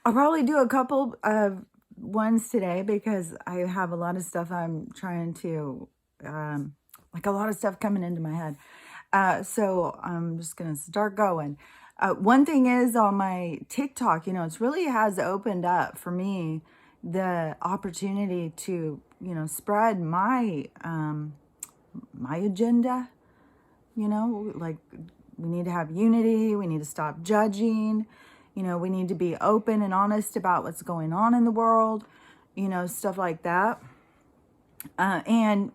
I'll probably do a couple of ones today because I have a lot of stuff I'm trying to, like a lot of stuff coming into my head. So I'm just going to start going. One thing is on my TikTok, it's really has opened up for me the opportunity to, spread my agenda, like we need to have unity. We need to stop judging. We need to be open and honest about what's going on in the world, stuff like that. And,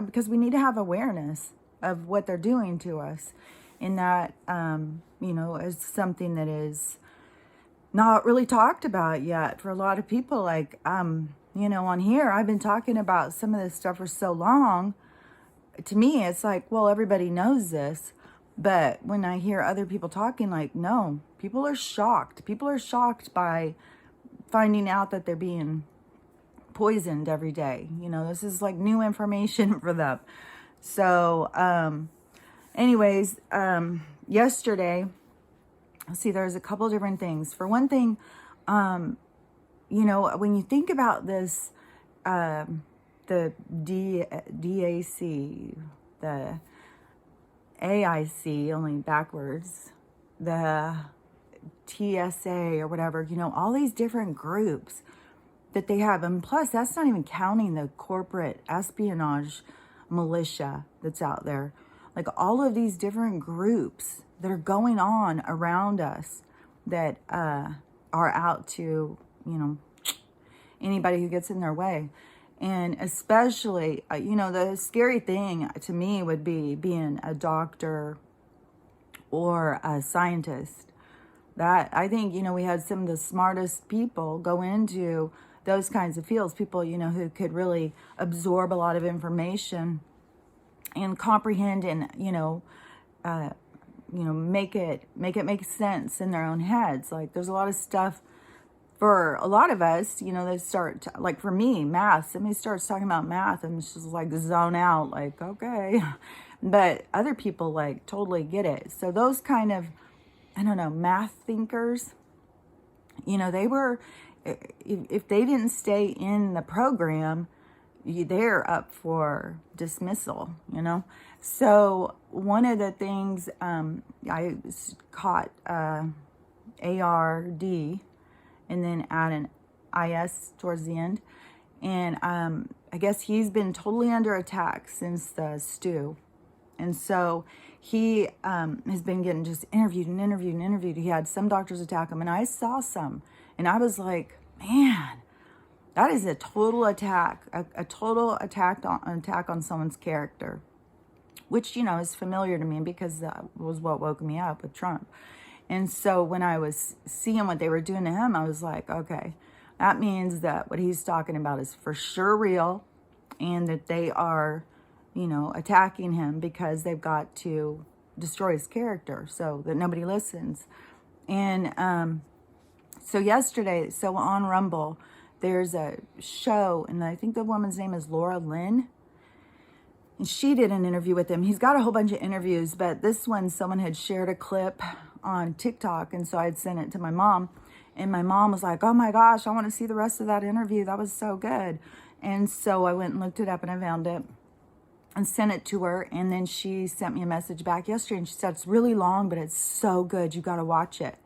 because we need to have awareness of what they're doing to us. And that, is something that is not really talked about yet for a lot of people. Like, on here, I've been talking about some of this stuff for so long. To me, it's like, well, everybody knows this. But when I hear other people talking, like, no, people are shocked. People are shocked by finding out that they're being poisoned every day. This is like new information for them. So, anyways, yesterday, let's see, there's a couple different things. For one thing, when you think about this, the DAC, the AIC, only backwards, the TSA or whatever, all these different groups that they have. And plus, that's not even counting the corporate espionage militia that's out there. Like all of these different groups that are going on around us that are out to, anybody who gets in their way. And especially, the scary thing to me would be being a doctor or a scientist. That I think, we had some of the smartest people go into those kinds of fields. People, who could really absorb a lot of information and comprehend and, make it make sense in their own heads. Like there's a lot of stuff for a lot of us, they start, like for me, math, somebody starts talking about math and it's just like zone out, like, okay. But other people like totally get it. So those kind of, I don't know, math thinkers, they were, if they didn't stay in the program, they're up for dismissal, So one of the things I caught ARD, and then add an IS towards the end. And I guess he's been totally under attack since the stew. And so he has been getting just interviewed and interviewed and interviewed. He had some doctors attack him, and I saw some. And I was like, man, that is a total attack, a total attack on someone's character, which, is familiar to me because that was what woke me up with Trump. And so when I was seeing what they were doing to him, I was like, okay, that means that what he's talking about is for sure real, and that they are, attacking him because they've got to destroy his character so that nobody listens. And so yesterday, on Rumble, there's a show, and I think the woman's name is Laura Lynn. And she did an interview with him. He's got a whole bunch of interviews, but this one, someone had shared a clip on TikTok, and so I'd sent it to my mom. And my mom was like, oh my gosh, I want to see the rest of that interview. That was so good. And so I went and looked it up, and I found it and sent it to her. And then she sent me a message back yesterday, and she said, it's really long, but it's so good. You got to watch it.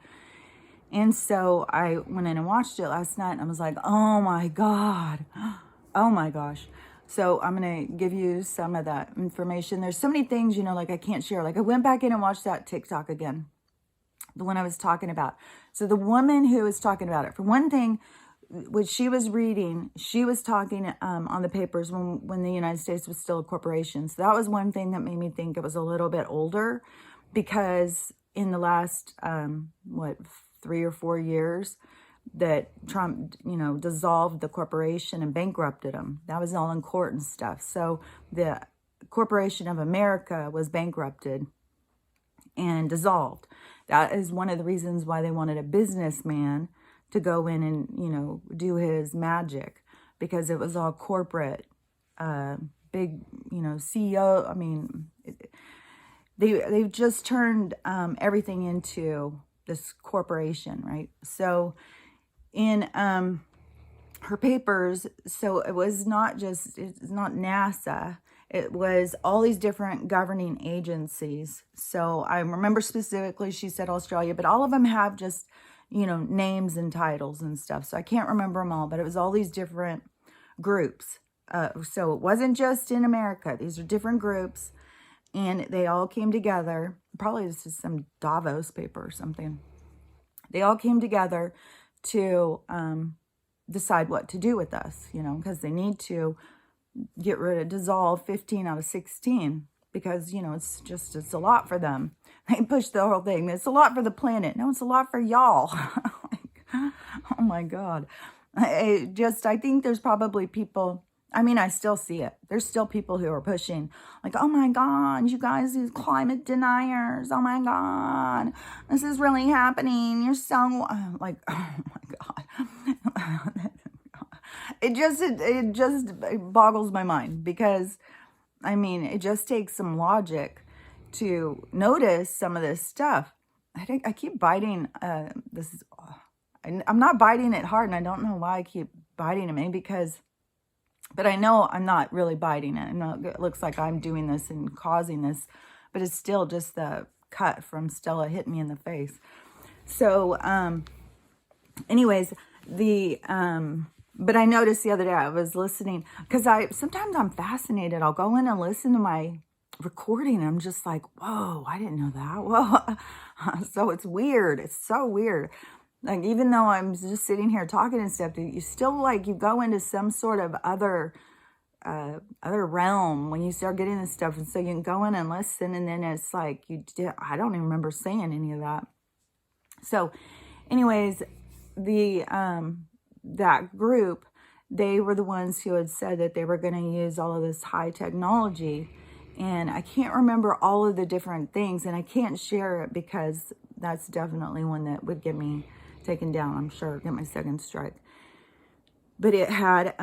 And so I went in and watched it last night, and I was like, oh my God. Oh my gosh. So I'm going to give you some of that information. There's so many things, like I can't share. Like I went back in and watched that TikTok again, the one I was talking about. So the woman who was talking about it, for one thing, what she was reading, she was talking on the papers when the United States was still a corporation. So that was one thing that made me think it was a little bit older, because in the last, 3 or 4 years, that Trump, dissolved the corporation and bankrupted them. That was all in court and stuff. So the Corporation of America was bankrupted and dissolved. That is one of the reasons why they wanted a businessman to go in and, do his magic, because it was all corporate, big, CEO. I mean, they've just turned everything into this corporation, right? So in her papers, so it was not just, it's not NASA, it was all these different governing agencies. So I remember specifically she said Australia, but all of them have just, you know, names and titles and stuff. So I can't remember them all, but it was all these different groups. So it wasn't just in America. These are different groups, and they all came together. Probably this is some Davos paper or something. They all came together to decide what to do with us, you know, because they need to get rid of, dissolve 15 out of 16 because, you know, it's a lot for them. They push the whole thing. It's a lot for the planet. No, it's a lot for y'all. Like, oh my God. I think there's probably people, I mean, I still see it. There's still people who are pushing like, oh my God, you guys, these climate deniers. Oh my God, this is really happening. You're so like, oh my God. It just boggles my mind because, I mean, it just takes some logic to notice some of this stuff. I keep biting, I'm not biting it hard, and I don't know why I keep biting it, maybe because, but I know I'm not really biting it. I know it looks like I'm doing this and causing this, but it's still just the cut from Stella hitting me in the face. So, anyways, but I noticed the other day I was listening, because sometimes I'm fascinated. I'll go in and listen to my recording, and I'm just like, whoa, I didn't know that. Whoa. So it's weird. It's so weird. Like, even though I'm just sitting here talking and stuff, you still, like, you go into some sort of other realm when you start getting this stuff. And so you can go in and listen, and then it's like, I don't even remember saying any of that. So anyways, that group, they were the ones who had said that they were going to use all of this high technology. And I can't remember all of the different things, and I can't share it because that's definitely one that would get me taken down, I'm sure, get my second strike. But it had,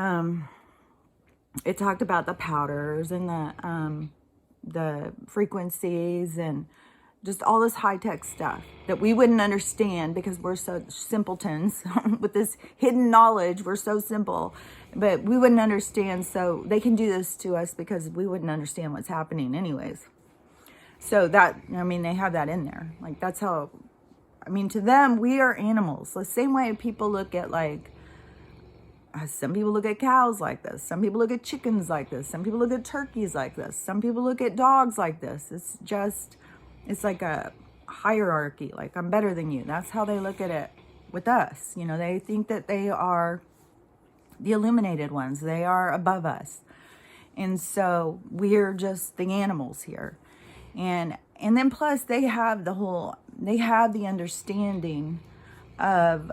it talked about the powders and the frequencies and just all this high-tech stuff that we wouldn't understand because we're so simpletons with this hidden knowledge. We're so simple, but we wouldn't understand. So they can do this to us because we wouldn't understand what's happening anyways. So that, I mean, they have that in there. Like, that's how, I mean, to them, we are animals. The same way people look at, like, some people look at cows like this. Some people look at chickens like this. Some people look at turkeys like this. Some people look at dogs like this. It's like a hierarchy. Like, I'm better than you. That's how they look at it with us. You know, they think that they are the illuminated ones. They are above us. And so we're just the animals here. And then plus they have the understanding of,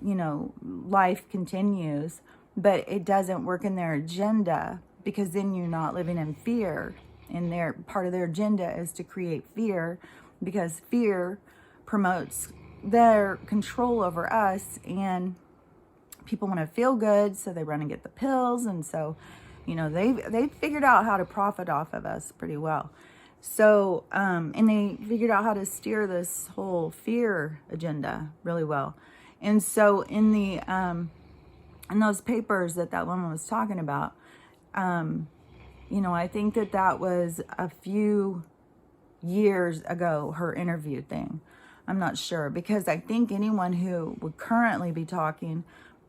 you know, life continues, but it doesn't work in their agenda, because then you're not living in fear. And part of their agenda is to create fear, because fear promotes their control over us, and people want to feel good, so they run and get the pills. And so, you know, they figured out how to profit off of us pretty well. So, and they figured out how to steer this whole fear agenda really well. And so in those papers that woman was talking about, you know, I think that was a few years ago, her interview thing. I'm not sure, because I think anyone who would currently be talking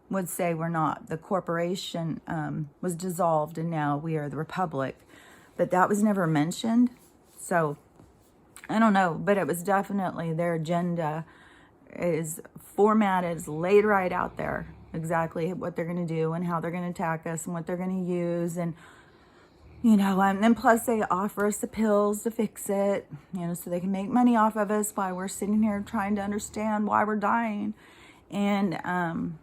would say we're not. The corporation was dissolved, and now we are the republic. But that was never mentioned. So I don't know, but it was definitely their agenda is formatted, is laid right out there, exactly what they're going to do and how they're going to attack us and what they're going to use. And, you know, and then plus they offer us the pills to fix it, you know, so they can make money off of us while we're sitting here trying to understand why we're dying. And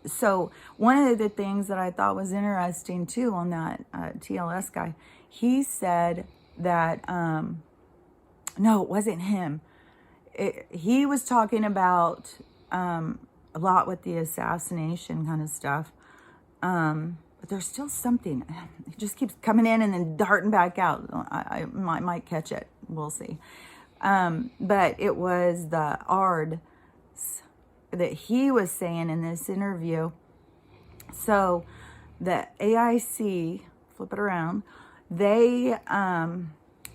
so one of the things that I thought was interesting too on that TLS guy, he said that, no, it wasn't him. He was talking about a lot with the assassination kind of stuff. But there's still something. It just keeps coming in and then darting back out. I might catch it. We'll see. But it was the ARDs. that he was saying in this interview. So the AIC, flip it around, they,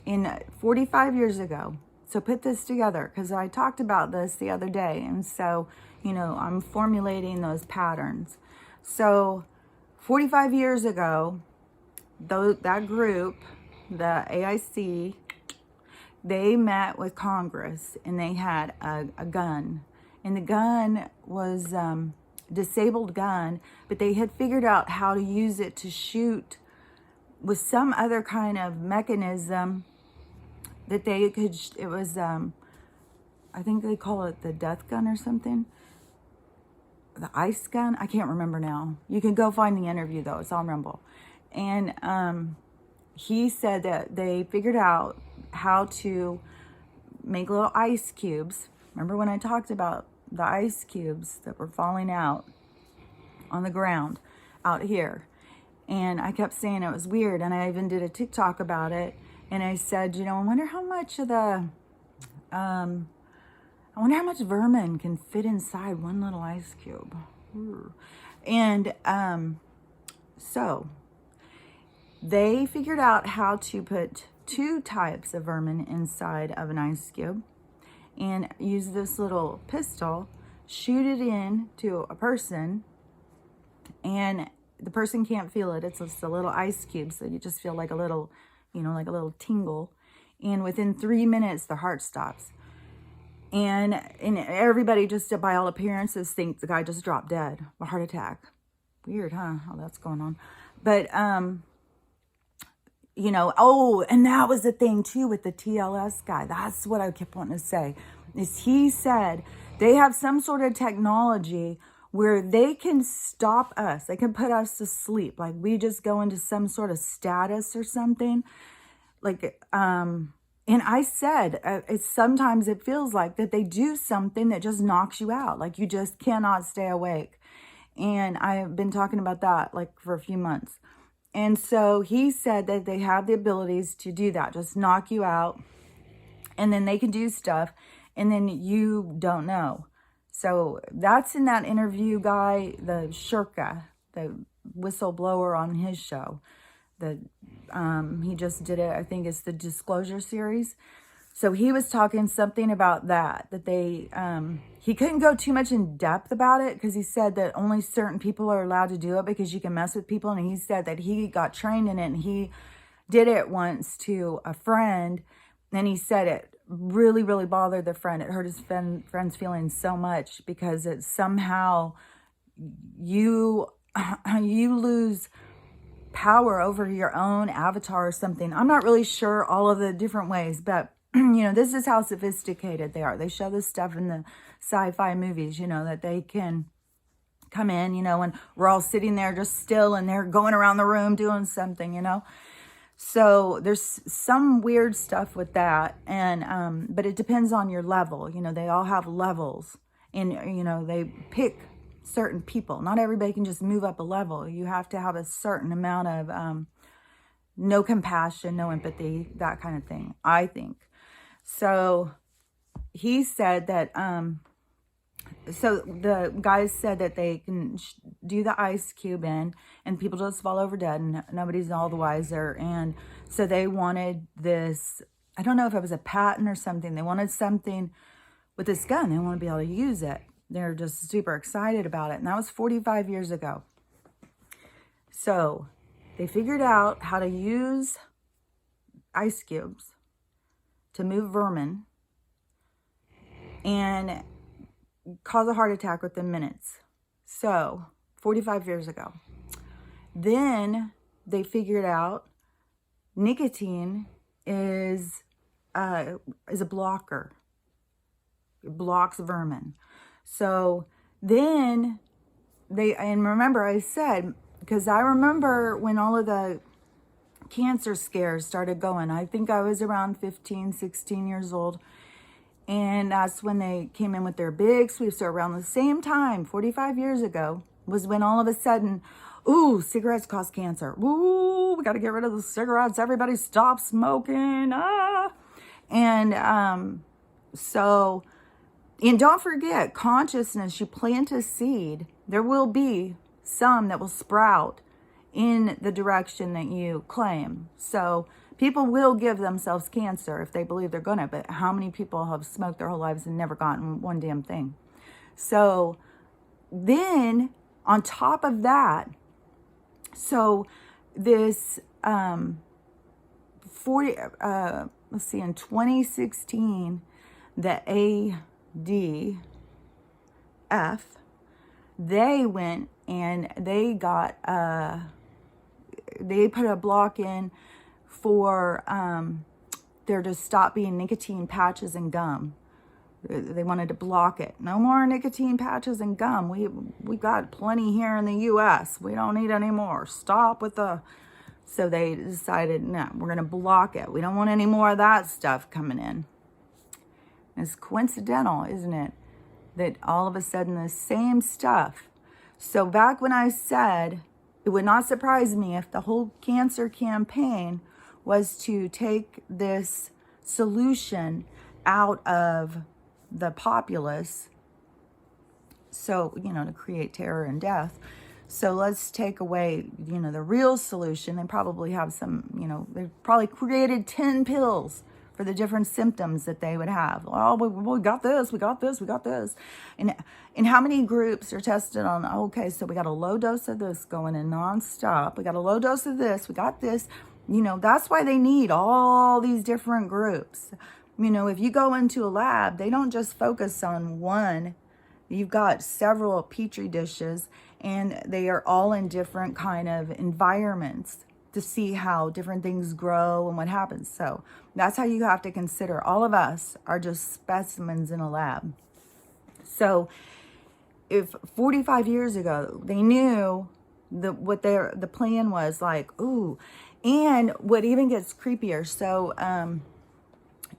in 45 years ago, so put this together, because I talked about this the other day, and so, you know, I'm formulating those patterns. So 45 years ago, that group, the AIC, they met with Congress, and they had a gun. And the gun was disabled gun, but they had figured out how to use it to shoot with some other kind of mechanism that they could, it was, I think they call it the death gun or something. The ice gun? I can't remember now. You can go find the interview though, it's on Rumble. And he said that they figured out how to make little ice cubes. Remember when I talked about the ice cubes that were falling out on the ground out here? And I kept saying it was weird, and I even did a TikTok about it. And I said, you know, I wonder how much of the, I wonder how much vermin can fit inside one little ice cube. And so they figured out how to put 2 types of vermin inside of an ice cube and use this little pistol, shoot it in to a person, and the person can't feel it. It's just a little ice cube, so you just feel like a little, you know, like a little tingle. And within 3 minutes, the heart stops. And everybody, just by all appearances, think the guy just dropped dead, a heart attack. Weird, huh? How that's going on. But, you know, oh, and that was the thing too with the TLS guy. That's what I kept wanting to say, is he said they have some sort of technology where they can stop us. They can put us to sleep. Like we just go into some sort of status or something. Like, and I said, sometimes it feels like that they do something that just knocks you out. Like you just cannot stay awake. And I've been talking about that like for a few months. And so he said that they have the abilities to do that, just knock you out. And then they can do stuff, and then you don't know. So that's in that interview guy, the Shirka, the whistleblower on his show. He just did it. I think it's the Disclosure series. So he was talking something about that they, he couldn't go too much in depth about it because he said that only certain people are allowed to do it because you can mess with people. And he said that he got trained in it, and he did it once to a friend. And he said it really, really bothered the friend. It hurt his friend's feelings so much because it somehow you lose power over your own avatar or something. I'm not really sure all of the different ways, but you know, this is how sophisticated they are. They show this stuff in the sci-fi movies, you know, that they can come in, you know, and we're all sitting there just still and they're going around the room doing something, you know. So there's some weird stuff with that. And, but it depends on your level. You know, they all have levels, and, you know, they pick certain people. Not everybody can just move up a level. You have to have a certain amount of, no compassion, no empathy, that kind of thing, I think. So he said that, so the guys said that they can do the ice cube in and people just fall over dead and nobody's all the wiser. And so they wanted this, I don't know if it was a patent or something. They wanted something with this gun. They want to be able to use it. They're just super excited about it. And that was 45 years ago. So they figured out how to use ice cubes to move vermin and cause a heart attack within minutes. So 45 years ago. Then they figured out nicotine is a blocker. It blocks vermin. So then and remember I said, because I remember when all of the cancer scares started going. I think I was around 15, 16 years old. And that's when they came in with their big sweeps. So around the same time, 45 years ago, was when all of a sudden, ooh, cigarettes cause cancer. Ooh, we got to get rid of the cigarettes. Everybody stop smoking. Ah. And so And don't forget, consciousness, you plant a seed, there will be some that will sprout in the direction that you claim. So people will give themselves cancer if they believe they're gonna, but how many people have smoked their whole lives and never gotten one damn thing? So then on top of that, so this let's see, in 2016, the ADF, they went and they got they put a block in for there to stop being nicotine patches and gum. They wanted to block it. No more nicotine patches and gum. We got plenty here in the U.S. We don't need any more. Stop with the... So they decided, no, we're going to block it. We don't want any more of that stuff coming in. It's coincidental, isn't it, that all of a sudden the same stuff. So back when I said it would not surprise me if the whole cancer campaign was to take this solution out of the populace, so, to create terror and death. So let's take away, the real solution. They probably have some, they probably created 10 pills for the different symptoms that they would have. Oh, we got this, we got this, we got this. And how many groups are tested on, okay, so we got a low dose of this going in nonstop. We got a low dose of this, we got this. That's why they need all these different groups. If you go into a lab, they don't just focus on one. You've got several petri dishes, and they are all in different kind of environments to see how different things grow and what happens. So that's how you have to consider. All of us are just specimens in a lab. So if 45 years ago, they knew what the plan was, like, ooh, and what even gets creepier. So,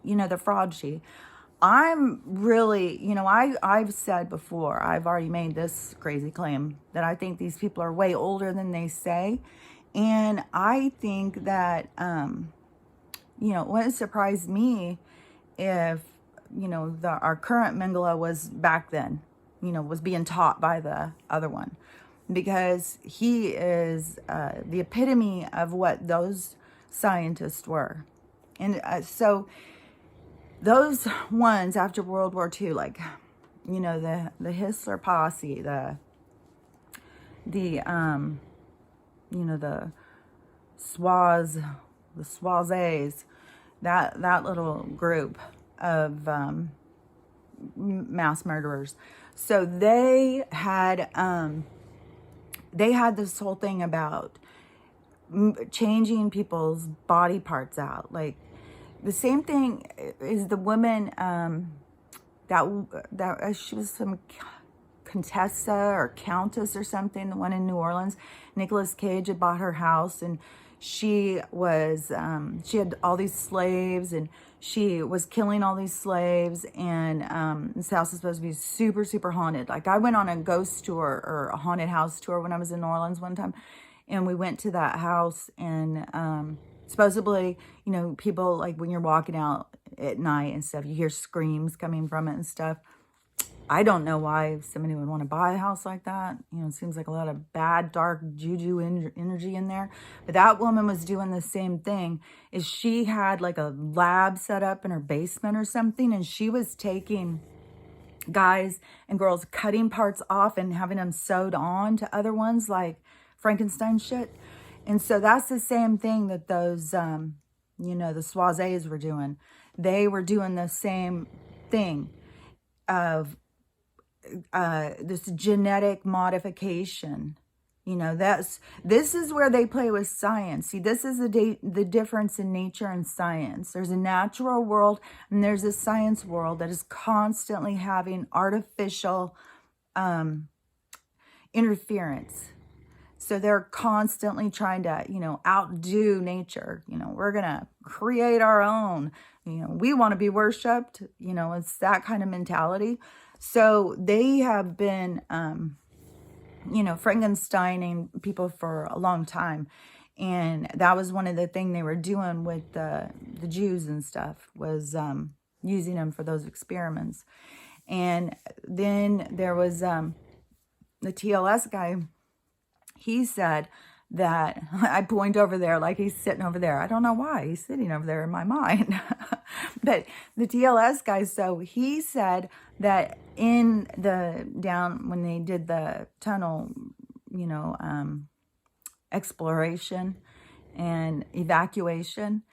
the fraud sheet. I'm really, I've said before, I've already made this crazy claim that I think these people are way older than they say. And I think that, it wouldn't surprise me if, our current Mengele was back then, was being taught by the other one. Because he is the epitome of what those scientists were. And so those ones after World War II, like, the Hitler posse, the Swazes, that little group of mass murderers. So they had this whole thing about changing people's body parts out. Like, the same thing is the woman that she was some Contessa or Countess or something, the one in New Orleans. Nicolas Cage had bought her house, and she was she had all these slaves, and she was killing all these slaves, and this house is supposed to be super, super haunted. Like, I went on a ghost tour or a haunted house tour when I was in New Orleans one time, and we went to that house, and supposedly, people, like, when you're walking out at night and stuff, you hear screams coming from it and stuff. I don't know why somebody would want to buy a house like that. It seems like a lot of bad, dark juju energy in there. But that woman was doing the same thing. Is she had like a lab set up in her basement or something, and she was taking guys and girls, cutting parts off and having them sewed on to other ones, like Frankenstein shit. And so that's the same thing that those, the Swazes were doing. They were doing the same thing of this genetic modification. This is where they play with science. See, this is the difference in nature and science. There's a natural world, and there's a science world that is constantly having artificial interference. So they're constantly trying to, outdo nature. We're going to create our own. We want to be worshipped. It's that kind of mentality. So they have been, Frankensteining people for a long time. And that was one of the things they were doing with the Jews and stuff, was using them for those experiments. And then there was the TLS guy. He said that I point over there like he's sitting over there. I don't know why he's sitting over there in my mind. But the TLS guy, so he said that in the down when they did the tunnel, exploration and evacuation,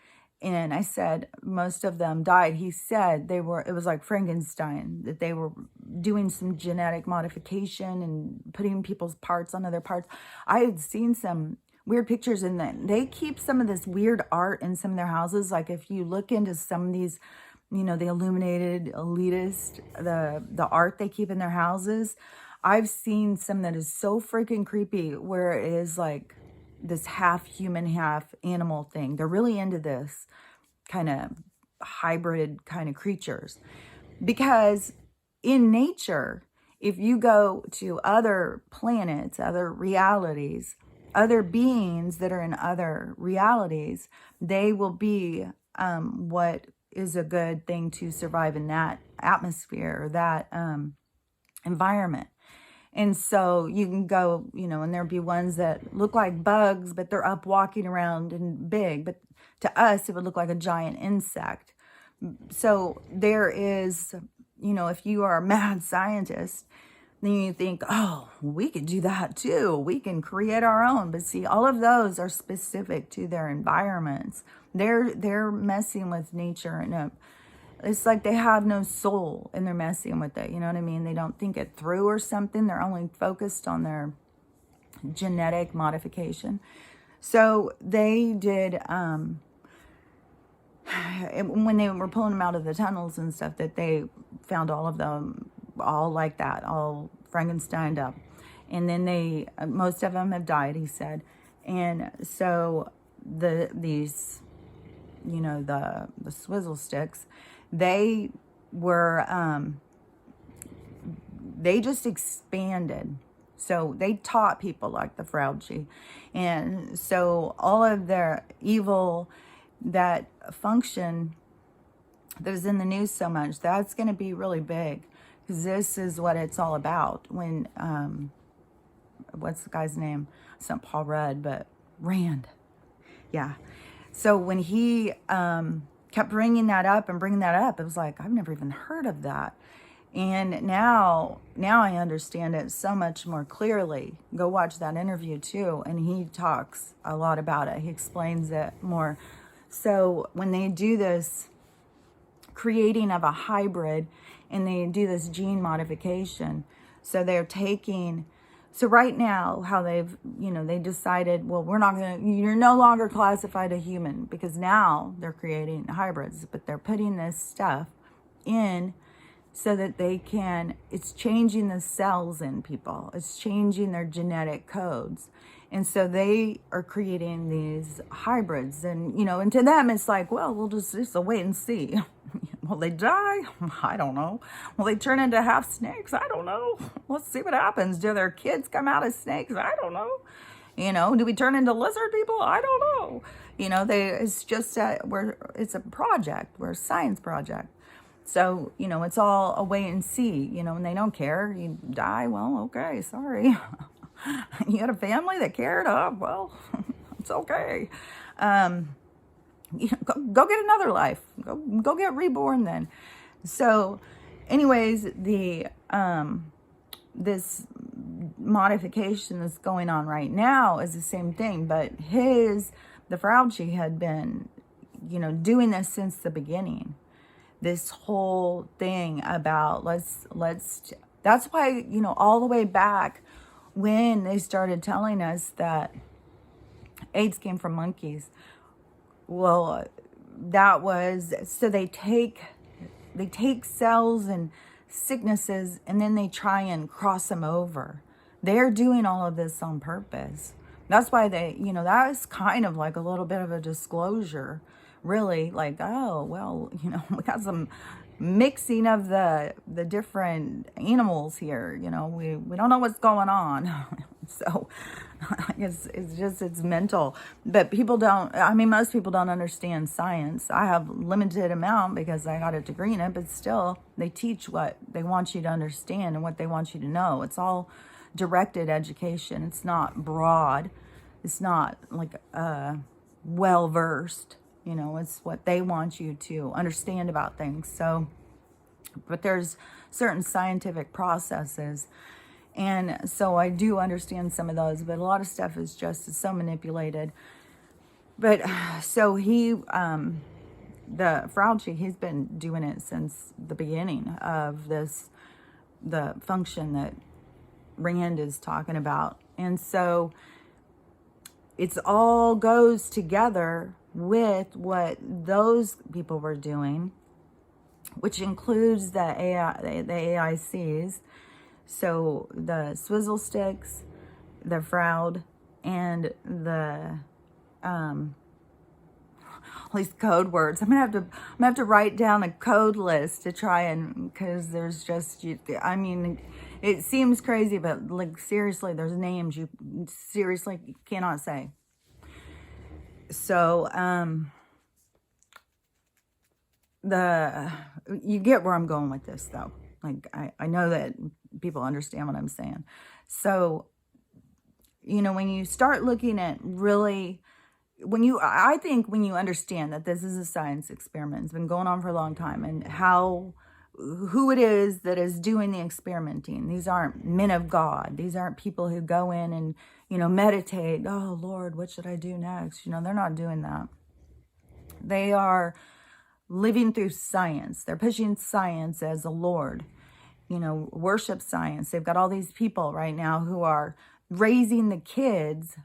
and I said most of them died. He said it was like Frankenstein, that they were doing some genetic modification and putting people's parts on other parts. I had seen some weird pictures in that. They keep some of this weird art in some of their houses. Like if you look into some of these, the illuminated, elitist, the art they keep in their houses, I've seen some that is so freaking creepy, where it is like this half human, half animal thing. They're really into this kind of hybrid kind of creatures, because in nature, if you go to other planets, other realities, other beings that are in other realities, they will be what is a good thing to survive in that atmosphere or that environment. And so you can go, and there'll be ones that look like bugs, but they're up walking around and big. But to us, it would look like a giant insect. So there is, if you are a mad scientist, then you think, oh, we could do that too. We can create our own. But see, all of those are specific to their environments. They're messing with nature, and it's like they have no soul and they're messing with it. You know what I mean? They don't think it through or something. They're only focused on their genetic modification. So they did, when they were pulling them out of the tunnels and stuff, that they found all of them all like that, all Frankensteined up. And then most of them have died, he said. And so these, the swizzle sticks, they were, they just expanded. So they taught people like the Frauchi. And so all of their evil, that function that is in the news so much, that's going to be really big. Because this is what it's all about. When, what's the guy's name? It's not Paul Rudd, but Rand. Yeah. So when he kept bringing that up, it was like, I've never even heard of that. And now I understand it so much more clearly. Go watch that interview too. And he talks a lot about it. He explains it more. So when they do this creating of a hybrid and they do this gene modification, so they're taking, so right now how they've, they decided, well, you're no longer classified a human, because now they're creating hybrids, but they're putting this stuff in so that it's changing the cells in people. It's changing their genetic codes. And so they are creating these hybrids. And, and to them, it's like, well, we'll just wait and see. Will they die? I don't know. Will they turn into half snakes? I don't know. Let's see what happens. Do their kids come out as snakes? I don't know. Do we turn into lizard people? I don't know. It's just it's a project. We're a science project. So, it's all a wait and see, and they don't care. You die, well, okay, sorry. You had a family that cared? Oh, well, it's okay. Go get another life. Go get reborn then. So, anyways, this modification that's going on right now is the same thing, but the Frauchi had been, doing this since the beginning. This whole thing about that's why, all the way back when they started telling us that AIDS came from monkeys. Well, that was, so they take cells and sicknesses and then they try and cross them over. They're doing all of this on purpose. That's why that was kind of like a little bit of a disclosure, really, like, oh, well, we got some mixing of the different animals here. We don't know what's going on. So it's mental. But people don't, I mean, most people don't understand science. I have limited amount because I got a degree in it, but still they teach what they want you to understand and what they want you to know. It's all directed education. It's not broad. It's not like well versed. It's what they want you to understand about things. So, but there's certain scientific processes. And so I do understand some of those, but a lot of stuff is just so manipulated. But so the Frauchi, he's been doing it since the beginning of the function that Rand is talking about. And so it's all goes together with what those people were doing, which includes the AICs. So the swizzle sticks, the fraud, and the all these code words. I'm gonna have to write down a code list to try and, because there's just, I mean, it seems crazy, but like seriously, there's names you seriously cannot say. So you get where I'm going with this, though. Like I know that people understand what I'm saying. So, when you start looking at really, I think when you understand that this is a science experiment, it's been going on for a long time, and who it is that is doing the experimenting. These aren't men of God. These aren't people who go in and, meditate. Oh, Lord, what should I do next? They're not doing that. They are living through science. They're pushing science as a Lord. Worship science. They've got all these people right now who are raising the kids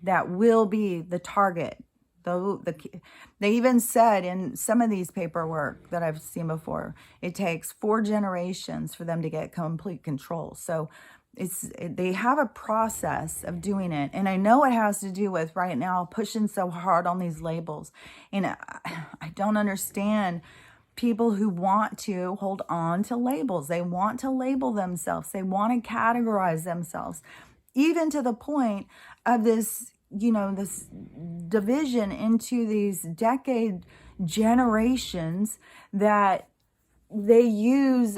that will be the target. They even said in some of these paperwork that I've seen before, it takes 4 generations for them to get complete control. So they have a process of doing it. And I know it has to do with right now pushing so hard on these labels. And I don't understand people who want to hold on to labels. They want to label themselves. They want to categorize themselves, even to the point of this, this division into these decade generations that they use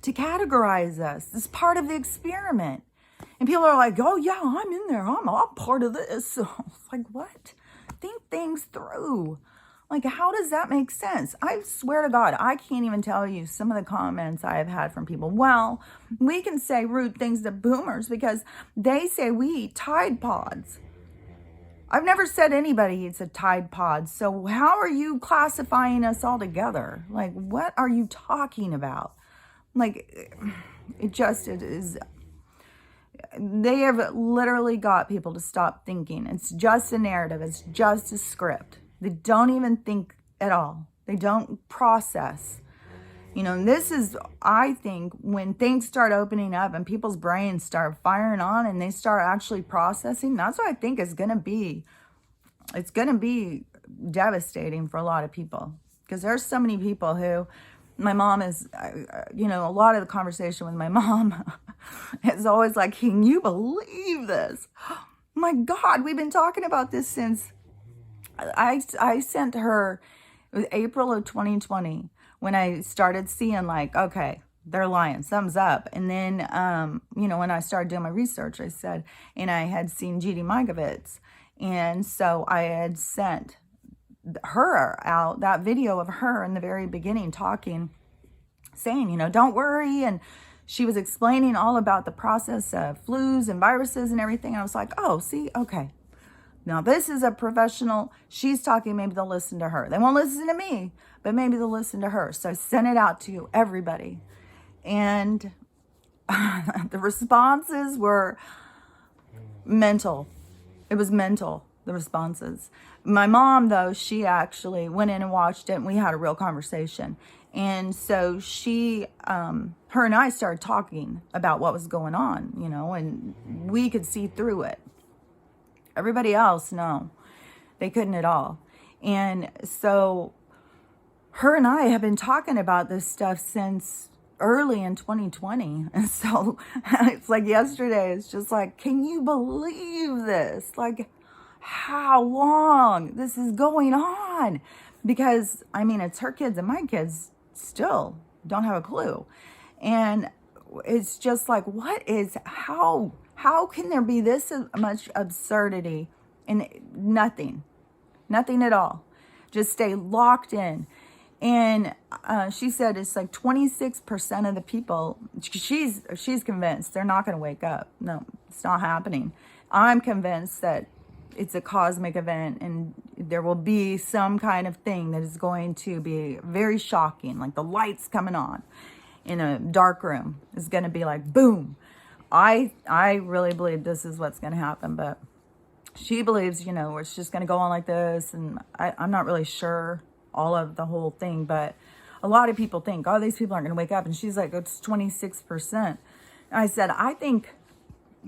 to categorize us. It's part of the experiment. And people are like, oh yeah, I'm in there. I'm part of this. It's like, what? Think things through. Like, how does that make sense? I swear to God, I can't even tell you some of the comments I have had from people. Well, we can say rude things to boomers because they say we eat Tide Pods. I've never said anybody eats a Tide Pod. So how are you classifying us all together? Like, what are you talking about? Like, it is. They have literally got people to stop thinking. It's just a narrative. It's just a script. They don't even think at all. They don't process. And this is, I think, when things start opening up and people's brains start firing on and they start actually processing, that's what I think is going to be. It's going to be devastating for a lot of people. Because there's so many people who, my mom is, a lot of the conversation with my mom is always like, can you believe this? My God, we've been talking about this since I sent her, it was April of 2020 when I started seeing like, okay, they're lying, thumbs up. And then, when I started doing my research, I said, and I had seen Judy Mikovits. And so I had sent her out that video of her in the very beginning talking, saying, don't worry. And she was explaining all about the process of flus and viruses and everything. And I was like, oh, see, okay. Now, this is a professional. She's talking. Maybe they'll listen to her. They won't listen to me, but maybe they'll listen to her. So I sent it out to everybody. And the responses were mental. It was mental, the responses. My mom, though, she actually went in and watched it, and we had a real conversation. And so her and I started talking about what was going on, and we could see through it. Everybody else, no, they couldn't at all. And so her and I have been talking about this stuff since early in 2020. And so it's like yesterday, it's just like, can you believe this? Like, how long this is going on? Because, I mean, it's her kids and my kids still don't have a clue. And it's just like, how can there be this much absurdity in nothing at all? Just stay locked in. And she said it's like 26% of the people, she's convinced they're not going to wake up. No, it's not happening. I'm convinced that it's a cosmic event and there will be some kind of thing that is going to be very shocking, like the lights coming on in a dark room is going to be like, boom. I really believe this is what's going to happen, but she believes, it's just going to go on like this. And I'm not really sure all of the whole thing, but a lot of people think, oh, these people aren't going to wake up. And she's like, it's 26%. And I said, I think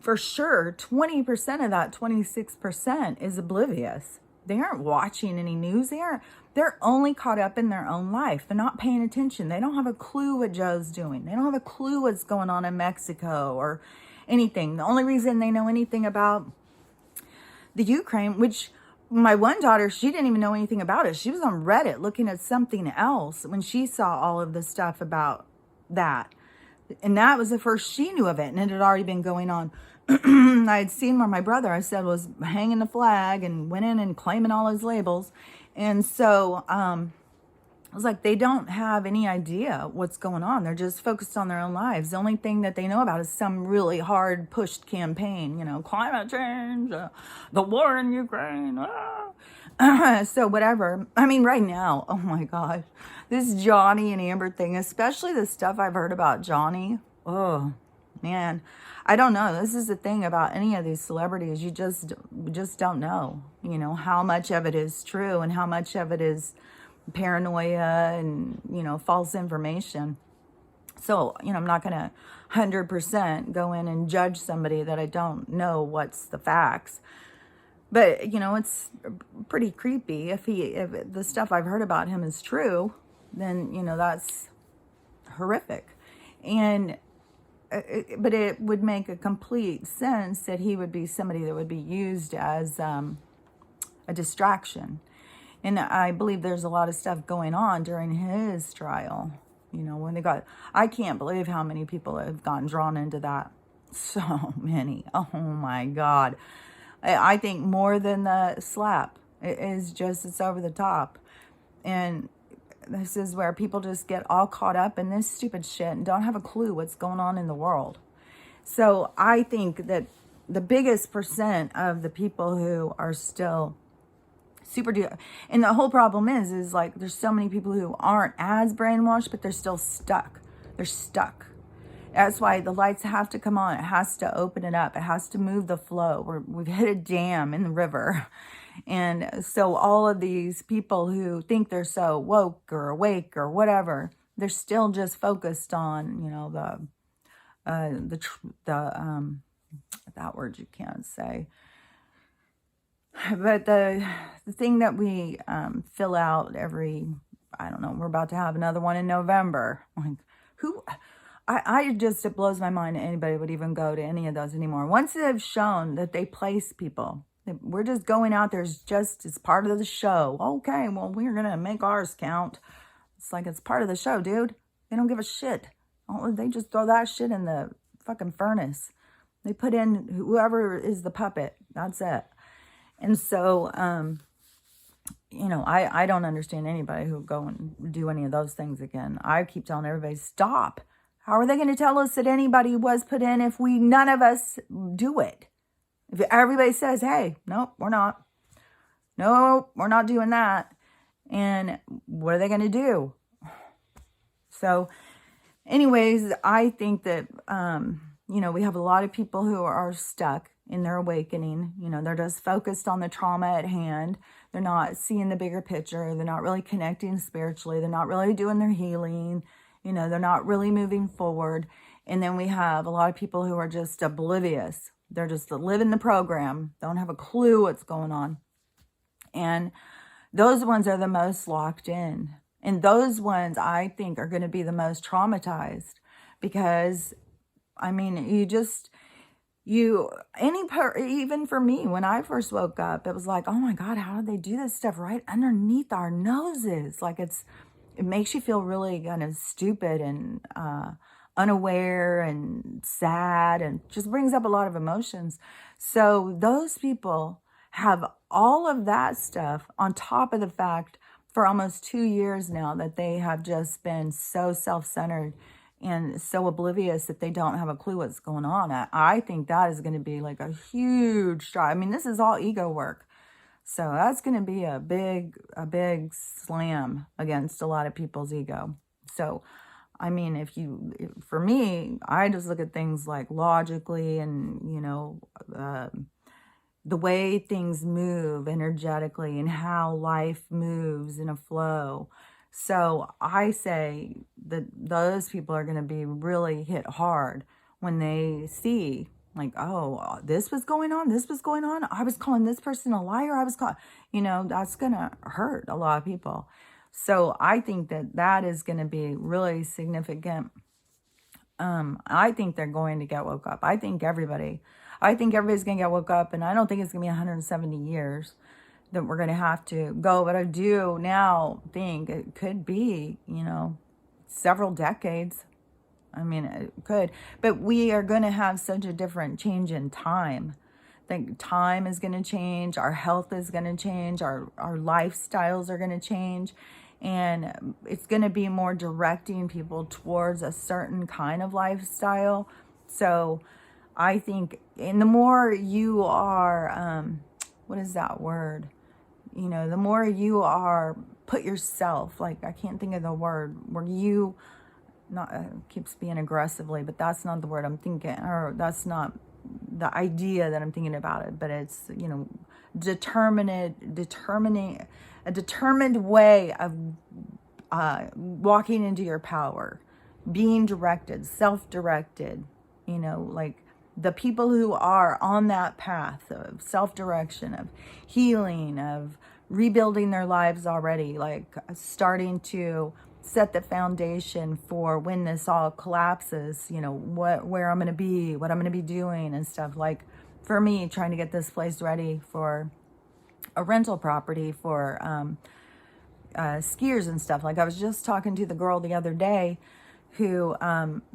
for sure 20% of that 26% is oblivious. They aren't watching any news. They're only caught up in their own life. They're not paying attention. They don't have a clue what Joe's doing. They don't have a clue what's going on in Mexico or anything. The only reason they know anything about the Ukraine, which my one daughter, she didn't even know anything about it. She was on Reddit looking at something else when she saw all of the stuff about that. And that was the first she knew of it. And it had already been going on. I had seen where my brother, I said, was hanging the flag and went in and claiming all his labels. And so I was like, they don't have any idea what's going on. They're just focused on their own lives. The only thing that they know about is some really hard pushed campaign, climate change, the war in Ukraine. So whatever. I mean, right now, oh my gosh, this Johnny and Amber thing, especially the stuff I've heard about Johnny. Oh man, I don't know. This is the thing about any of these celebrities. You just don't know, how much of it is true and how much of it is paranoia and, false information. So, I'm not going to 100% go in and judge somebody that I don't know what's the facts. But, it's pretty creepy. If the stuff I've heard about him is true, then, that's horrific. And but it would make a complete sense that he would be somebody that would be used as a distraction. And I believe there's a lot of stuff going on during his trial. When I can't believe how many people have gotten drawn into that. So many. Oh my God. I think more than the slap. It's over the top. And this is where people just get all caught up in this stupid shit and don't have a clue what's going on in the world. So I think that the biggest percent of the people who are still super and the whole problem is like there's so many people who aren't as brainwashed, but they're still stuck. They're stuck. That's why the lights have to come on. It has to open it up. It has to move the flow. We've hit a dam in the river. And so all of these people who think they're so woke or awake or whatever, they're still just focused on, that word you can't say. But the thing that we fill out every, I don't know, we're about to have another one in November. Like, it blows my mind that anybody would even go to any of those anymore. Once they've shown that they place people, we're just going out there it's part of the show. Okay, well, we're going to make ours count. It's like, it's part of the show, dude. They don't give a shit. They just throw that shit in the fucking furnace. They put in whoever is the puppet. That's it. And so, I don't understand anybody who go and do any of those things again. I keep telling everybody, stop. How are they going to tell us that anybody was put in if none of us do it? If everybody says, hey, nope, we're not. Nope, we're not doing that. And what are they going to do? So anyways, I think that, we have a lot of people who are stuck in their awakening. They're just focused on the trauma at hand. They're not seeing the bigger picture. They're not really connecting spiritually. They're not really doing their healing. They're not really moving forward. And then we have a lot of people who are just oblivious. They're just living the program, don't have a clue what's going on. And those ones are the most locked in. And those ones, I think, are going to be the most traumatized. because, I mean, even for me, when I first woke up, it was like, oh my God, how did they do this stuff right underneath our noses? Like it makes you feel really kind of stupid and unaware and sad, and just brings up a lot of emotions. So those people have all of that stuff on top of the fact for almost 2 years now that they have just been so self-centered and so oblivious that they don't have a clue what's going on. I think that is going to be like a huge drive. I mean, this is all ego work. So that's going to be a big slam against a lot of people's ego. So, I mean, for me, I just look at things like logically and, the way things move energetically and how life moves in a flow. So I say that those people are going to be really hit hard when they see like, oh, this was going on. This was going on. I was calling this person a liar. I was calling, that's going to hurt a lot of people. So I think that is going to be really significant. I think they're going to get woke up. I think everybody's going to get woke up, and I don't think it's going to be 170 years that we're going to have to go. But I do now think it could be, several decades. I mean, it could. But we are going to have such a different change in time. I think time is going to change. Our health is going to change. Our lifestyles are going to change. And it's going to be more directing people towards a certain kind of lifestyle. So I think, and the more you are, what is that word? The more you are put yourself, like, I can't think of the word, where you, not keeps being aggressively, but that's not the word I'm thinking, or that's not the idea that I'm thinking about it, but it's, determining a determined way of walking into your power, being directed, self-directed, like the people who are on that path of self-direction, of healing, of rebuilding their lives already, like starting to set the foundation for when this all collapses, where I'm going to be, what I'm going to be doing and stuff. Like for me, trying to get this place ready for a rental property for skiers and stuff. Like I was just talking to the girl the other day who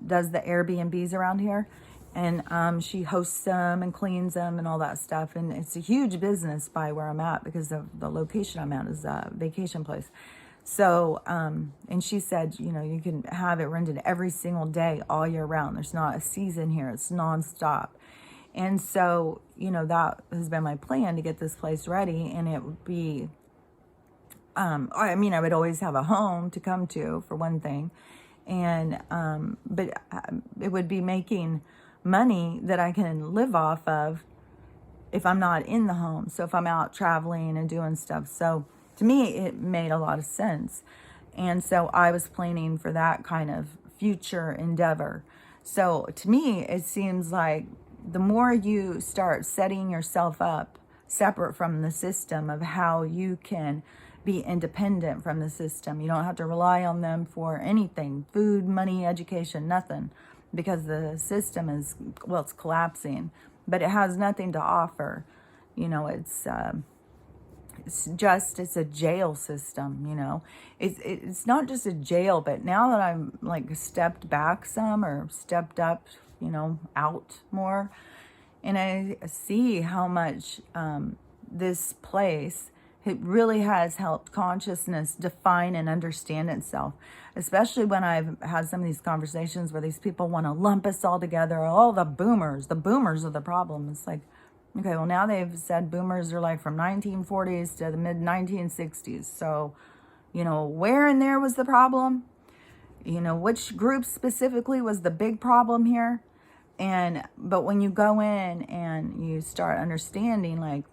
does the Airbnbs around here, and she hosts them and cleans them and all that stuff. And it's a huge business by where I'm at because of the location I'm at is a vacation place. So, and she said, you can have it rented every single day all year round. There's not a season here. It's nonstop. And so, that has been my plan to get this place ready. And it would be, I would always have a home to come to, for one thing. And, but it would be making money that I can live off of if I'm not in the home. So if I'm out traveling and doing stuff. So to me, it made a lot of sense. And so I was planning for that kind of future endeavor. So to me, it seems like the more you start setting yourself up separate from the system of how you can be independent from the system, you don't have to rely on them for anything, food, money, education, nothing, because the system is, it's collapsing, but it has nothing to offer. It's a jail system. It's not just a jail, but now that I'm like stepped back some, or stepped up, out more, and I see how much this place, it really has helped consciousness define and understand itself, especially when I've had some of these conversations where these people want to lump us all together. Oh, the boomers are the problem. It's like, okay, well, now they've said boomers are like from 1940s to the mid 1960s. So, where in there was the problem? Which group specifically was the big problem here? But when you go in and you start understanding, like,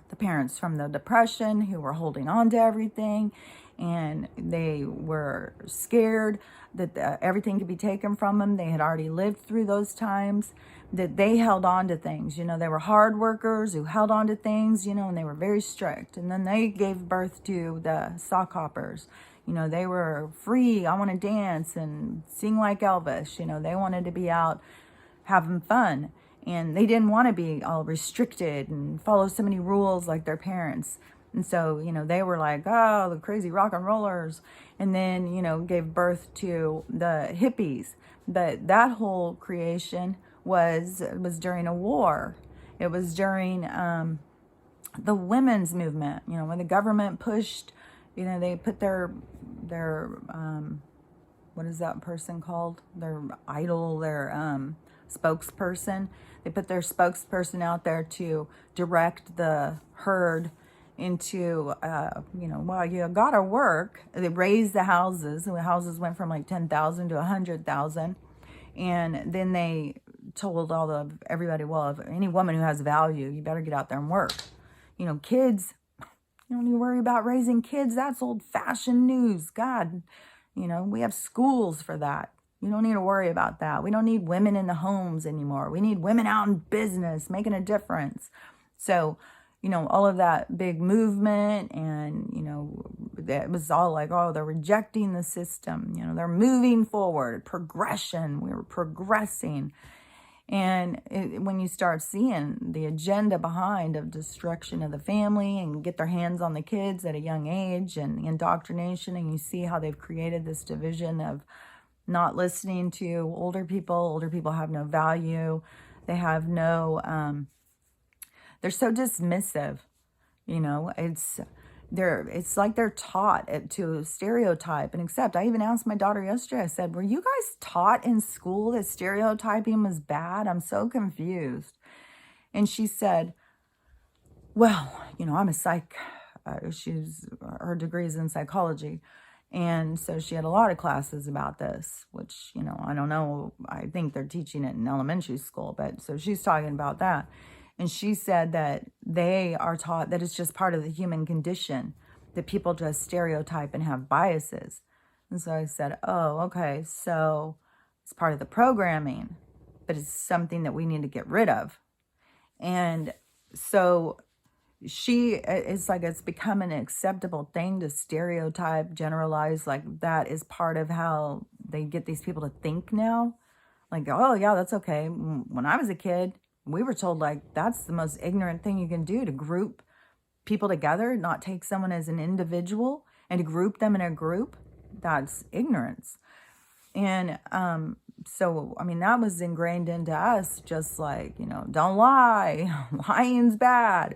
the parents from the Depression who were holding on to everything, and they were scared that everything could be taken from them. They had already lived through those times, that they held on to things. They were hard workers who held on to things, and they were very strict. And then they gave birth to the sock hoppers, You know, they were free. I want to dance and sing like Elvis. You know, they wanted to be out having fun. And they didn't want to be all restricted and follow so many rules like their parents. And so, you know, they were like, oh, the crazy rock and rollers. And then, you know, gave birth to the hippies. But that whole creation was during a war. It was during the women's movement, you know, when the government pushed, you know, they put their what is that person called? Their idol, their spokesperson. They put their spokesperson out there to direct the herd into, you know, well, you gotta work. They raised the houses. The houses went from like 10,000 to 100,000. And then they told everybody, well, if any woman who has value, you better get out there and work. You know, kids, you don't need to worry about raising kids. That's old-fashioned news. God, you know, we have schools for that. You don't need to worry about that. We don't need women in the homes anymore. We need women out in business, making a difference. So, you know, all of that big movement and, you know, it was all like, oh, they're rejecting the system. You know, they're moving forward, progression. We were progressing. And when you start seeing the agenda behind of destruction of the family and get their hands on the kids at a young age and the indoctrination, and you see how they've created this division of not listening to older people have no value. They have no, they're so dismissive, you know, it's like they're taught to stereotype and accept. I even asked my daughter yesterday, I said, were you guys taught in school that stereotyping was bad? I'm so confused. And she said, well, you know, I'm a her degree's in psychology. And so she had a lot of classes about this, which, you know, I don't know. I think they're teaching it in elementary school, but so she's talking about that. And she said that they are taught that it's just part of the human condition, that people just stereotype and have biases. And so I said, oh, okay, so it's part of the programming, but it's something that we need to get rid of. And so it's like it's become an acceptable thing to stereotype, generalize, like that is part of how they get these people to think now. Like, oh, yeah, that's okay. When I was a kid, we were told, like, that's the most ignorant thing you can do, to group people together, not take someone as an individual and to group them in a group. That's ignorance. And so, I mean, that was ingrained into us, just like, you know, don't lie, lying's bad.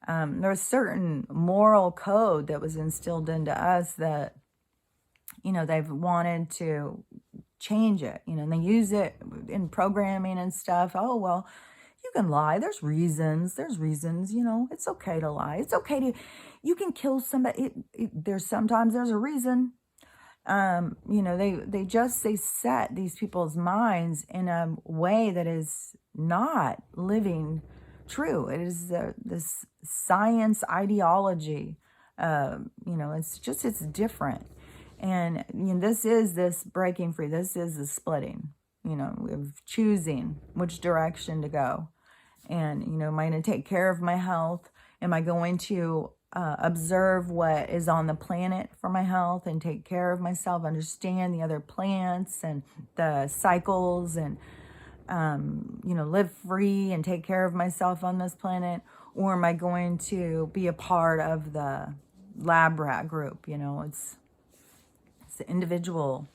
There was certain moral code that was instilled into us that, you know, they've wanted to change it, you know, and they use it in programming and stuff. Oh, well, you can lie. There's reasons, you know, it's okay to lie. It's okay you can kill somebody. Sometimes there's a reason. You know, they set these people's minds in a way that is not living true. It is this science ideology. You know, it's different. And, you know, this breaking free. This is the splitting, you know, of choosing which direction to go. And, you know, am I going to take care of my health? Am I going to observe what is on the planet for my health and take care of myself, understand the other plants and the cycles and, you know, live free and take care of myself on this planet? Or am I going to be a part of the lab rat group? You know, it's an individual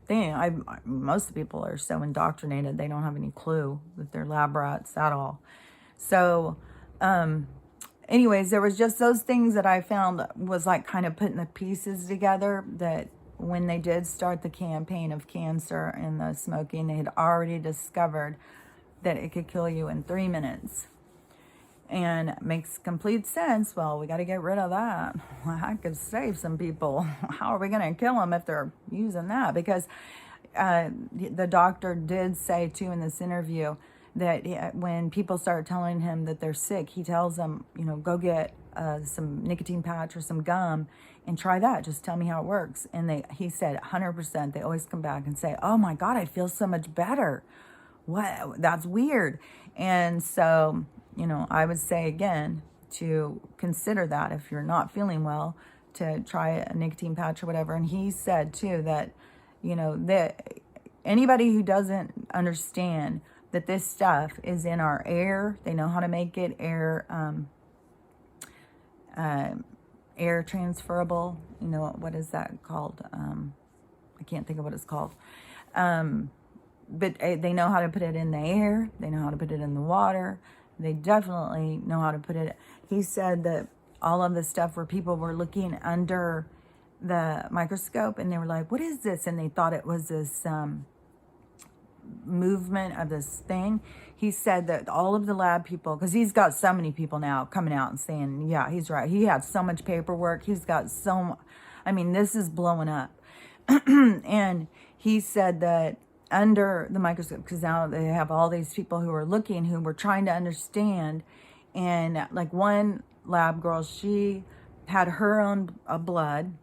thing. Most people are so indoctrinated, they don't have any clue that they're lab rats at all. So, anyways, there was just those things that I found was like kind of putting the pieces together, that when they did start the campaign of cancer and the smoking, they had already discovered that it could kill you in 3 minutes. And it makes complete sense. Well, we got to get rid of that. I could save some people. How are we going to kill them if they're using that? Because the doctor did say, too, in this interview, that when people start telling him that they're sick, he tells them, you know, go get some nicotine patch or some gum and try that. Just tell me how it works. And he said 100%, they always come back and say, oh my God, I feel so much better. What? That's weird. And so, you know, I would say again to consider that if you're not feeling well, to try a nicotine patch or whatever. And he said too that, you know, that anybody who doesn't understand that this stuff is in our air, they know how to make it air transferable. You know, what is that called? I can't think of what it's called. But they know how to put it in the air. They know how to put it in the water. They definitely know how to put it. He said that all of the stuff where people were looking under the microscope and they were like, what is this? And they thought it was this movement of this thing. He said that all of the lab people, because he's got so many people now coming out and saying, yeah, he's right. He had so much paperwork. He's got I mean, this is blowing up. And he said that under the microscope, because now they have all these people who are looking, who were trying to understand. And like one lab girl, she had her own blood,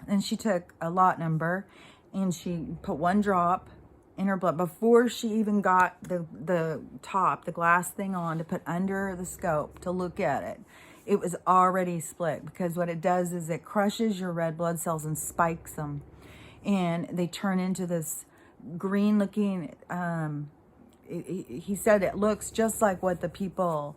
and she took a lot number and she put 1 drop in her blood before she even got the glass thing on to put under the scope to look at it. It was already split, because what it does is it crushes your red blood cells and spikes them, and they turn into this green looking, he said it looks just like what the people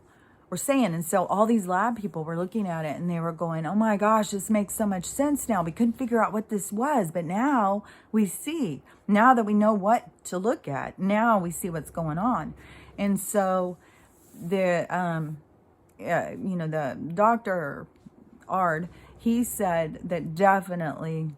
were saying. And so all these lab people were looking at it and they were going, oh my gosh, this makes so much sense now. We couldn't figure out what this was, but now we see. Now that we know what to look at, now we see what's going on. And so the you know, the Dr. Ard, he said that definitely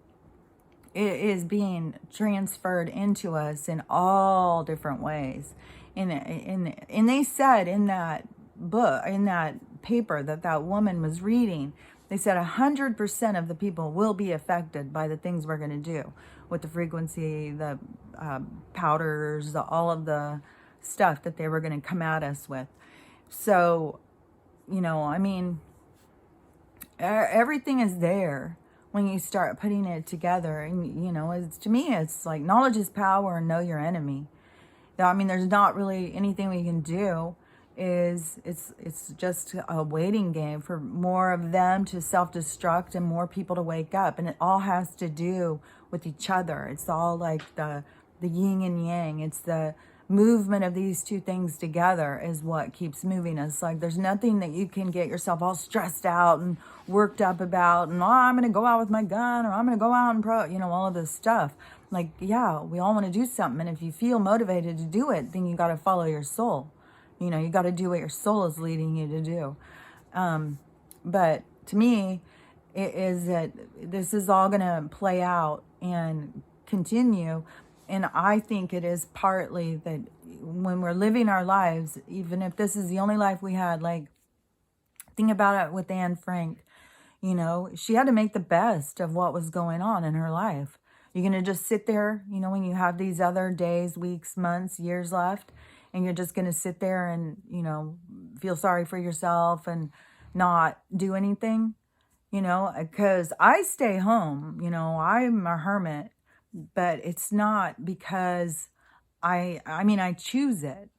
it is being transferred into us in all different ways. And they said in that book, in that paper that woman was reading, they said 100% of the people will be affected by the things we're going to do with the frequency, the powders, all of the stuff that they were going to come at us with. So, you know, I mean, everything is there when you start putting it together. And, you know, to me, it's like knowledge is power and know your enemy. I mean, there's not really anything we can do. It's just a waiting game for more of them to self-destruct and more people to wake up. And it all has to do with each other. It's all like the yin and yang. It's the movement of these two things together is what keeps moving us. Like, there's nothing that you can get yourself all stressed out and worked up about, and I'm going to go out with my gun, or I'm going to go out and you know, all of this stuff. Like, yeah, we all want to do something. And if you feel motivated to do it, then you got to follow your soul. You know, you got to do what your soul is leading you to do. But to me, it is that this is all going to play out and continue. And I think it is partly that when we're living our lives, even if this is the only life we had, like, think about it with Anne Frank. You know, she had to make the best of what was going on in her life. You're going to just sit there, you know, when you have these other days, weeks, months, years left, and you're just going to sit there and, you know, feel sorry for yourself and not do anything, you know, because I stay home, you know, I'm a hermit, but it's not because I mean, I choose it.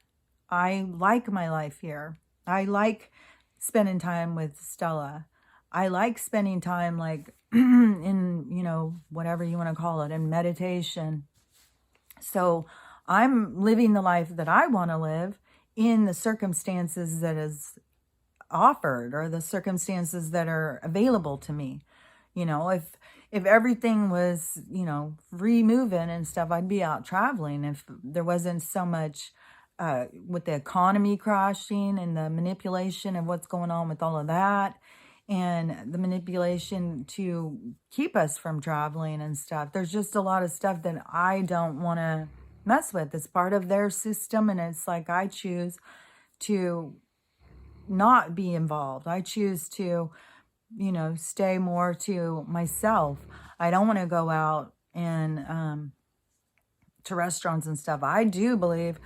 I like my life here. I like spending time with Stella. I like spending time, like, in, you know, whatever you want to call it, in meditation. So I'm living the life that I want to live in the circumstances that is offered, or the circumstances that are available to me. You know, if everything was, you know, free moving and stuff, I'd be out traveling. If there wasn't so much with the economy crashing and the manipulation of what's going on with all of that, and the manipulation to keep us from traveling and stuff. There's just a lot of stuff that I don't want to mess with. It's part of their system, and it's like I choose to not be involved. I choose to, you know, stay more to myself. I don't want to go out and to restaurants and stuff. I do believe,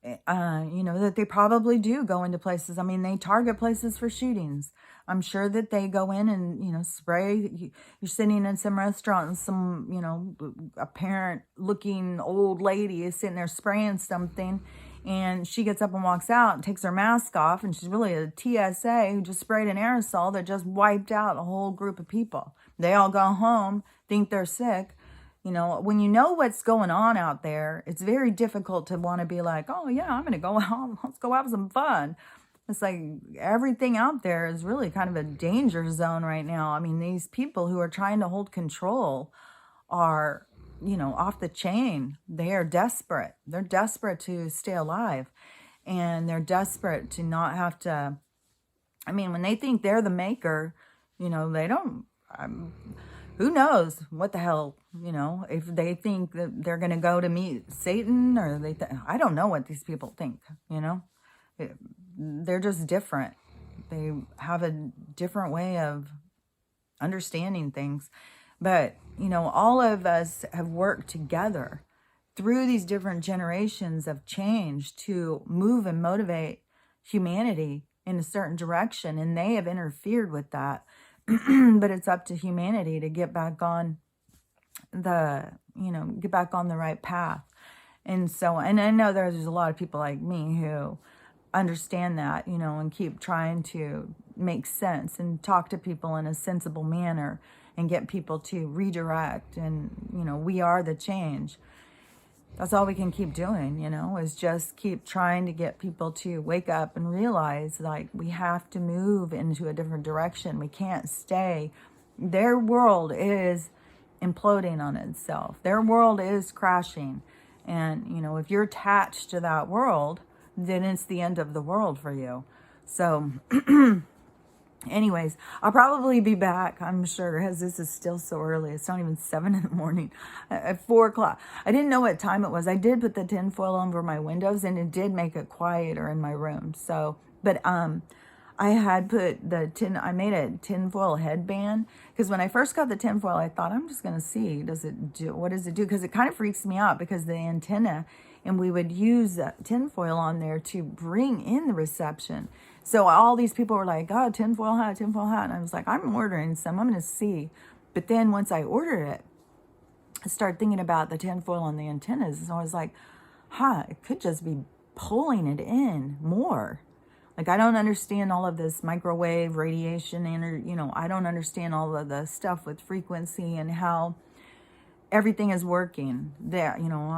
you know, that they probably do go into places. I mean, they target places for shootings. I'm sure that they go in and, you know, spray. You're sitting in some restaurant and some, you know, apparent looking old lady is sitting there spraying something And she gets up and walks out and takes her mask off, and she's really a TSA who just sprayed an aerosol that just wiped out a whole group of people. They all go home, think they're sick. You know, when you know what's going on out there, it's very difficult to want to be like, oh yeah, I'm going to go out, let's go have some fun. It's like everything out there is really kind of a danger zone right now. I mean, these people who are trying to hold control are, you know, off the chain. They are desperate. They're desperate to stay alive, and they're desperate to not have to, I mean, when they think they're the maker, you know, they don't, who knows what the hell, you know, if they think that they're going to go to meet Satan, or I don't know what these people think, you know. They're just different. They have a different way of understanding things. But, you know, all of us have worked together through these different generations of change to move and motivate humanity in a certain direction. And they have interfered with that. But it's up to humanity to get back on the, you know, get back on the right path. And so, and I know there's a lot of people like me who understand that, you know, and keep trying to make sense and talk to people in a sensible manner and get people to redirect. And, you know, we are the change. That's all we can keep doing, you know, is just keep trying to get people to wake up and realize, like, we have to move into a different direction. We can't stay. Their world is imploding on itself. Their world is crashing. And, you know, if you're attached to that world, then it's the end of the world for you. So anyways, I'll probably be back, I'm sure, as this is still so early. It's not even 7 in the morning, at 4 o'clock. I didn't know what time it was. I did put the tinfoil over my windows, and it did make it quieter in my room. So, but I had put I made a tinfoil headband, because when I first got the tinfoil, I thought, I'm just going to see, what does it do? Because it kind of freaks me out, because the antenna, and we would use tinfoil on there to bring in the reception. So all these people were like, oh, tinfoil hat. And I was like, I'm ordering some. I'm going to see. But then once I ordered it, I started thinking about the tinfoil on the antennas. And I was like, it could just be pulling it in more. Like, I don't understand all of this microwave radiation, you know, I don't understand all of the stuff with frequency and how everything is working there. You know,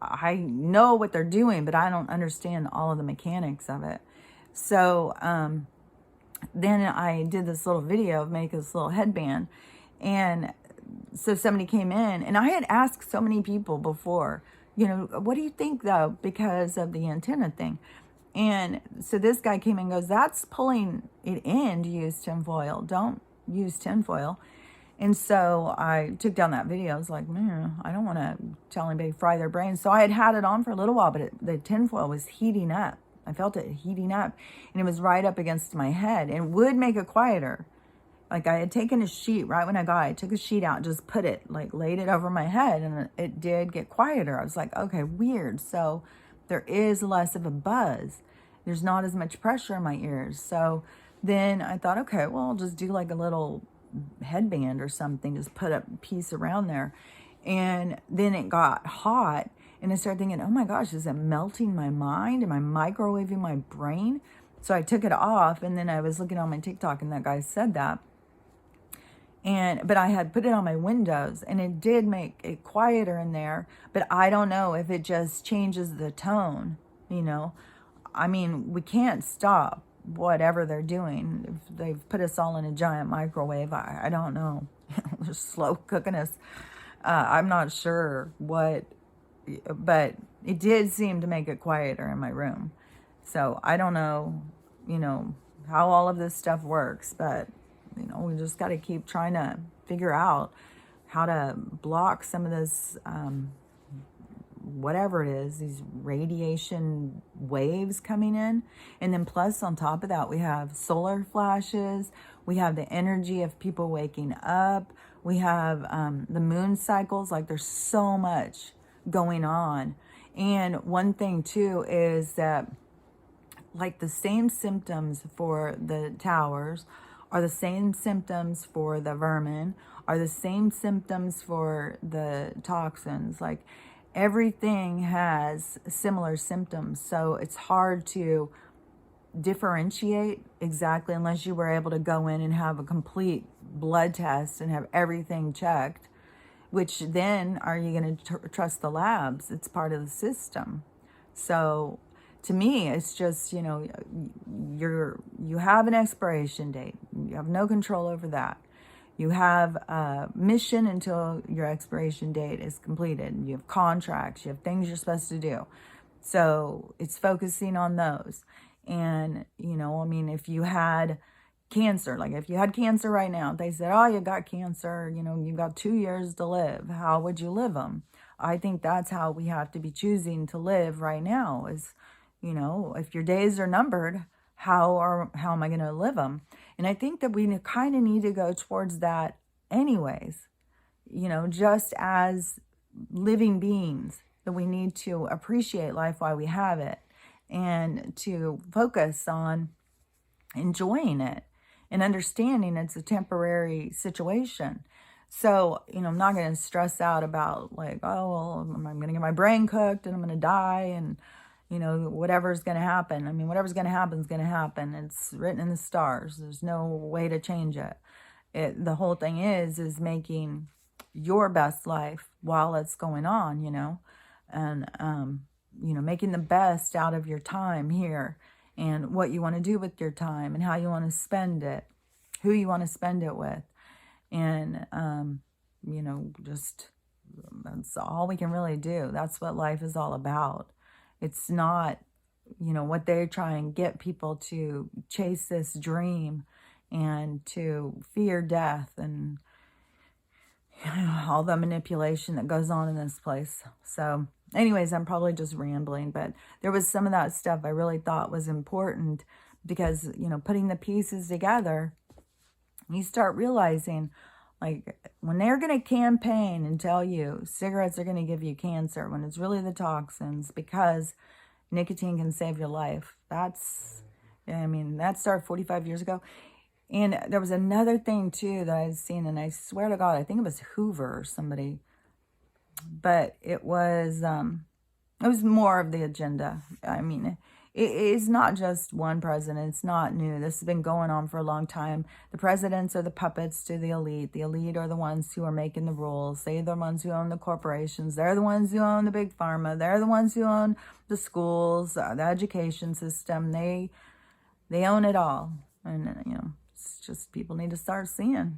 I know what they're doing, but I don't understand all of the mechanics of it. So then I did this little video of making this little headband. And so somebody came in, and I had asked so many people before, you know, what do you think though, because of the antenna thing? And so this guy came and goes, that's pulling it in to use tinfoil. Don't use tinfoil. And so I took down that video. I was like, man, I don't want to tell anybody fry their brains. So I had it on for a little while, but the tinfoil was heating up. I felt it heating up, and it was right up against my head. It would make it quieter. Like, I had taken a sheet right when I got it. I took a sheet out, just put it, like, laid it over my head, and it did get quieter. I was like, okay, weird. So there is less of a buzz. There's not as much pressure in my ears. So then I thought, okay, well, I'll just do like a little headband or something, just put a piece around there. And then it got hot. And I started thinking, oh my gosh, is it melting my mind? Am I microwaving my brain? So I took it off, and then I was looking on my TikTok, and that guy said that. But I had put it on my windows, and it did make it quieter in there. But I don't know if it just changes the tone, you know. I mean, we can't stop whatever they're doing. If they've put us all in a giant microwave, I don't know. They're slow cooking us. I'm not sure what, but it did seem to make it quieter in my room. So I don't know, you know, how all of this stuff works, but, you know, we just got to keep trying to figure out how to block some of this, whatever it is, these radiation waves coming in. And then plus on top of that, we have solar flashes. We have the energy of people waking up. We have the moon cycles. Like, there's so much going on. And one thing too is that, like, the same symptoms for the towers are the same symptoms for the vermin, are the same symptoms for the toxins. Like, everything has similar symptoms. So it's hard to differentiate exactly unless you were able to go in and have a complete blood test and have everything checked, which then are you going to trust the labs? It's part of the system. So to me, it's just, you know, you have an expiration date. You have no control over that. You have a mission until your expiration date is completed. You have contracts. You have things you're supposed to do. So it's focusing on those. And, you know, I mean, if you had cancer, like if you had cancer right now, they said, oh, you got cancer, you know, you've got 2 years to live. How would you live them? I think that's how we have to be choosing to live right now is, you know, if your days are numbered, how am I going to live them? And I think that we kind of need to go towards that anyways, you know, just as living beings, that we need to appreciate life while we have it and to focus on enjoying it and understanding it's a temporary situation. So, you know, I'm not going to stress out about like, oh, well, I'm going to get my brain cooked and I'm going to die and, you know, whatever's going to happen. I mean, whatever's going to happen is going to happen. It's written in the stars. There's no way to change it. The whole thing is making your best life while it's going on, you know, and, you know, making the best out of your time here and what you want to do with your time and how you want to spend it, who you want to spend it with. And, you know, just that's all we can really do. That's what life is all about. It's not, you know, what they try and get people to chase this dream and to fear death and all the manipulation that goes on in this place. So anyways, I'm probably just rambling, but there was some of that stuff I really thought was important because, you know, putting the pieces together, you start realizing like when they're going to campaign and tell you cigarettes are going to give you cancer when it's really the toxins because nicotine can save your life. That's, I mean, that started 45 years ago. And there was another thing too that I'd seen, and I swear to God, I think it was Hoover or somebody, but it was more of the agenda. I mean, it is not just one president. It's not new. This has been going on for a long time. The presidents are the puppets to the elite. The elite are the ones who are making the rules. They're the ones who own the corporations. They're the ones who own the big pharma. They're the ones who own the schools, the education system. They own it all. And, you know, it's just people need to start seeing.